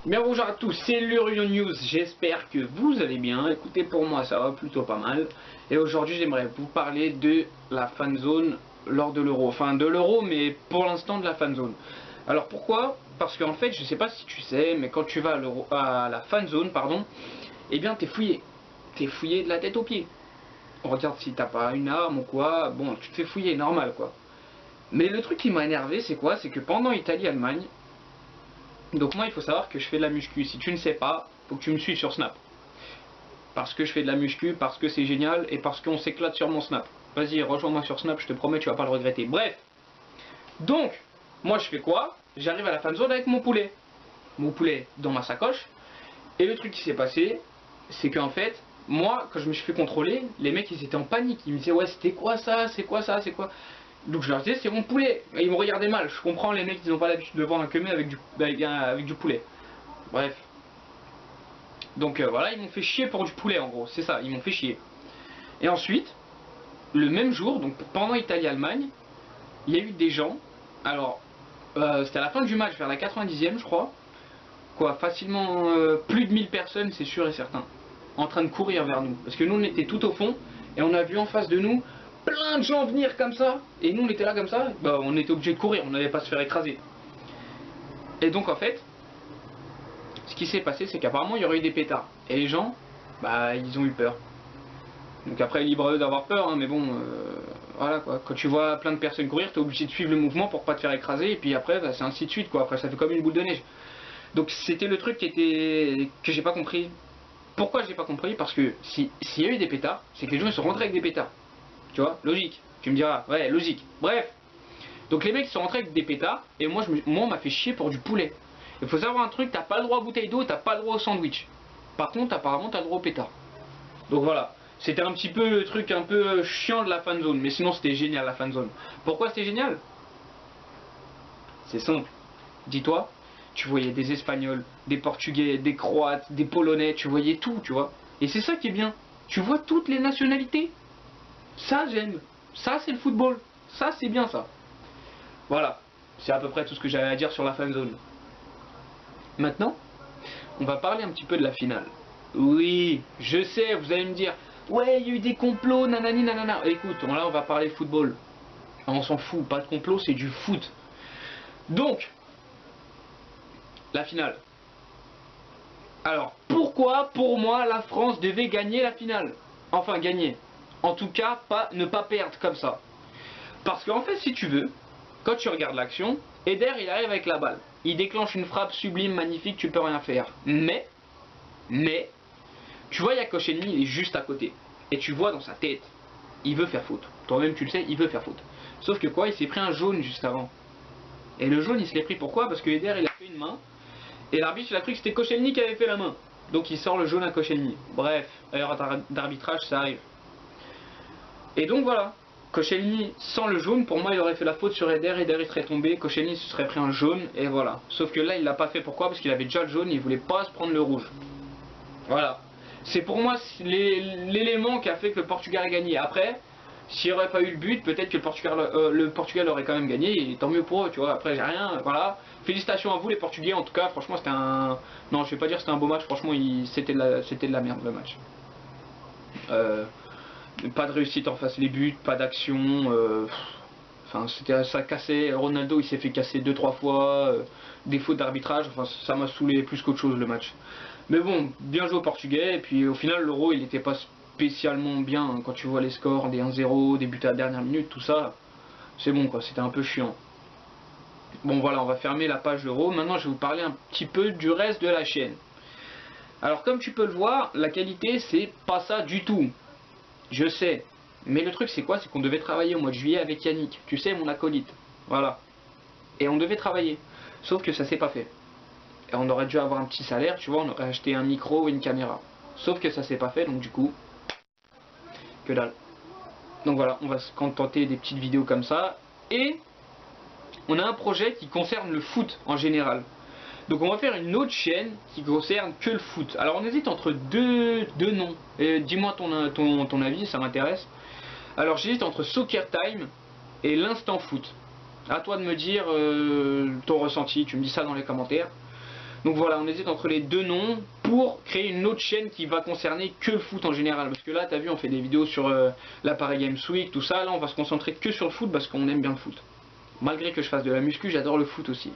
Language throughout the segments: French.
Bien bonjour à tous, c'est l'Urion News, j'espère que vous allez bien. Écoutez, pour moi ça va plutôt pas mal. Et aujourd'hui j'aimerais vous parler de la fan zone lors de l'Euro. Enfin de l'Euro, mais pour l'instant de la fan zone. Alors pourquoi? Parce qu'en fait, je sais pas si tu sais, mais quand tu vas à la fan zone, pardon, eh bien t'es fouillé. T'es fouillé de la tête aux pieds. On regarde si t'as pas une arme ou quoi, bon tu te fais fouiller, normal quoi. Mais le truc qui m'a énervé c'est quoi? C'est que pendant Italie-Allemagne, donc moi il faut savoir que je fais de la muscu. Si tu ne sais pas, faut que tu me suives sur Snap. Parce que je fais de la muscu, parce que c'est génial et parce qu'on s'éclate sur mon Snap. Vas-y, rejoins-moi sur Snap, je te promets, tu vas pas le regretter. Bref, donc, moi je fais quoi? J'arrive à la fan zone avec mon poulet. Mon poulet dans ma sacoche. Et le truc qui s'est passé, c'est qu'en fait, moi, quand je me suis fait contrôler, les mecs ils étaient en panique. Ils me disaient, ouais, c'était quoi ça? C'est quoi ça? C'est quoi? Donc je leur disais, c'est mon poulet. Et ils me regardaient mal. Je comprends, les mecs ils n'ont pas l'habitude de vendre un kemé avec du poulet. Bref. Donc voilà, ils m'ont fait chier pour du poulet en gros. C'est ça, ils m'ont fait chier. Et ensuite, le même jour, donc pendant Italie-Allemagne, il y a eu des gens. Alors, c'était à la fin du match, vers la 90e, je crois. Quoi, facilement plus de 1000 personnes, c'est sûr et certain, en train de courir vers nous. Parce que nous, on était tout au fond, et on a vu en face de nous plein de gens venir comme ça. Et nous, on était là comme ça, bah, on était obligé de courir, on n'allait pas se faire écraser. Et donc, en fait, ce qui s'est passé, c'est qu'apparemment, il y aurait eu des pétards. Et les gens, bah, ils ont eu peur. Donc après, libre à eux d'avoir peur, hein, mais bon, voilà quoi. Quand tu vois plein de personnes courir, t'es obligé de suivre le mouvement pour pas te faire écraser, et puis après, bah, c'est ainsi de suite quoi. Après, ça fait comme une boule de neige. Donc c'était le truc que j'ai pas compris. Pourquoi j'ai pas compris? Parce que s'il y a eu des pétards, c'est que les gens ils sont rentrés avec des pétards. Tu vois, logique. Tu me diras, ouais, logique. Bref. Donc les mecs ils sont rentrés avec des pétards, et moi on m'a fait chier pour du poulet. Il faut savoir un truc, t'as pas le droit à bouteille d'eau, t'as pas le droit au sandwich. Par contre, apparemment, t'as le droit au pétard. Donc voilà. C'était un petit peu le truc un peu chiant de la fan zone, mais sinon c'était génial la fan zone. Pourquoi c'était génial? C'est simple. Dis-toi, tu voyais des Espagnols, des Portugais, des Croates, des Polonais, tu voyais tout, tu vois. Et c'est ça qui est bien. Tu vois toutes les nationalités. Ça j'aime. Ça c'est le football. Ça c'est bien ça. Voilà. C'est à peu près tout ce que j'avais à dire sur la fan zone. Maintenant, on va parler un petit peu de la finale. Oui, je sais, vous allez me dire, ouais, il y a eu des complots, nanani, nanana. Écoute, là on va parler football. On s'en fout, pas de complot, c'est du foot. Donc, la finale. Alors, pourquoi, pour moi, la France devait gagner la finale? Enfin, gagner. En tout cas, ne pas perdre comme ça. Parce qu'en fait, si tu veux, quand tu regardes l'action, Eder, il arrive avec la balle. Il déclenche une frappe sublime, magnifique, tu peux rien faire. Mais, tu vois, il y a Koscielny, il est juste à côté. Et tu vois dans sa tête, il veut faire faute. Toi-même, tu le sais, il veut faire faute. Sauf que quoi, il s'est pris un jaune juste avant. Et le jaune, il se l'est pris pourquoi? Parce que Eder, il a fait une main. Et l'arbitre, il a cru que c'était Koscielny qui avait fait la main. Donc il sort le jaune à Koscielny. Bref, erreur d'arbitrage, ça arrive. Et donc voilà. Koscielny, sans le jaune, pour moi, il aurait fait la faute sur Eder. Eder, il serait tombé. Koscielny se serait pris un jaune. Et voilà. Sauf que là, il l'a pas fait. Pourquoi? Parce qu'il avait déjà le jaune. Il voulait pas se prendre le rouge. Voilà. C'est pour moi l'élément qui a fait que le Portugal a gagné. Après, s'il n'y aurait pas eu le but, peut-être que le Portugal aurait quand même gagné. Et tant mieux pour eux, tu vois. Après, j'ai rien. Voilà. Félicitations à vous, les Portugais. En tout cas, franchement, c'était un. Non, je vais pas dire que c'était un beau match. Franchement, c'était de la merde, le match. Pas de réussite en face les buts, pas d'action. Enfin, ça cassait. Ronaldo, il s'est fait casser 2-3 fois. Des fautes d'arbitrage. Enfin, ça m'a saoulé plus qu'autre chose, le match. Mais bon, bien joué aux Portugais. Et puis au final, l'Euro, il n'était pas spécialement bien. Hein, quand tu vois les scores, des 1-0, des buts à la dernière minute, tout ça. C'est bon, quoi. C'était un peu chiant. Bon, voilà, on va fermer la page Euro. Maintenant, je vais vous parler un petit peu du reste de la chaîne. Alors, comme tu peux le voir, la qualité, c'est pas ça du tout. Je sais. Mais le truc, c'est quoi? C'est qu'on devait travailler au mois de juillet avec Yannick. Tu sais, mon acolyte. Voilà. Et on devait travailler. Sauf que ça s'est pas fait. Et on aurait dû avoir un petit salaire, tu vois, on aurait acheté un micro et une caméra. Sauf que ça s'est pas fait, donc du coup, que dalle. Donc voilà, on va se contenter des petites vidéos comme ça. Et on a un projet qui concerne le foot en général. Donc on va faire une autre chaîne qui concerne que le foot. Alors on hésite entre deux noms. Dis-moi ton avis, ça m'intéresse. Alors j'hésite entre Soccer Time et l'Instant Foot. À toi de me dire ton ressenti, tu me dis ça dans les commentaires. Donc voilà, on hésite entre les deux noms pour créer une autre chaîne qui va concerner que le foot en général. Parce que là, t'as vu, on fait des vidéos sur l'appareil Games Week, tout ça. Là, on va se concentrer que sur le foot parce qu'on aime bien le foot. Malgré que je fasse de la muscu, j'adore le foot aussi.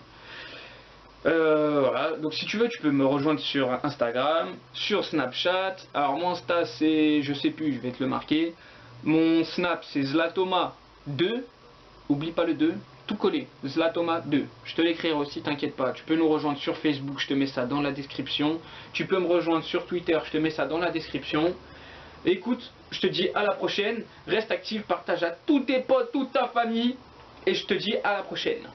Voilà, donc si tu veux, tu peux me rejoindre sur Instagram, sur Snapchat. Alors mon Insta c'est, je sais plus, je vais te le marquer. Mon Snap c'est Zlatoma2. Oublie pas le 2, tout collé, Zlatoma2. Je te l'écrirai aussi, t'inquiète pas. Tu peux nous rejoindre sur Facebook, je te mets ça dans la description. Tu peux me rejoindre sur Twitter, je te mets ça dans la description. Écoute, je te dis à la prochaine. Reste actif, partage à tous tes potes, toute ta famille. Et je te dis à la prochaine.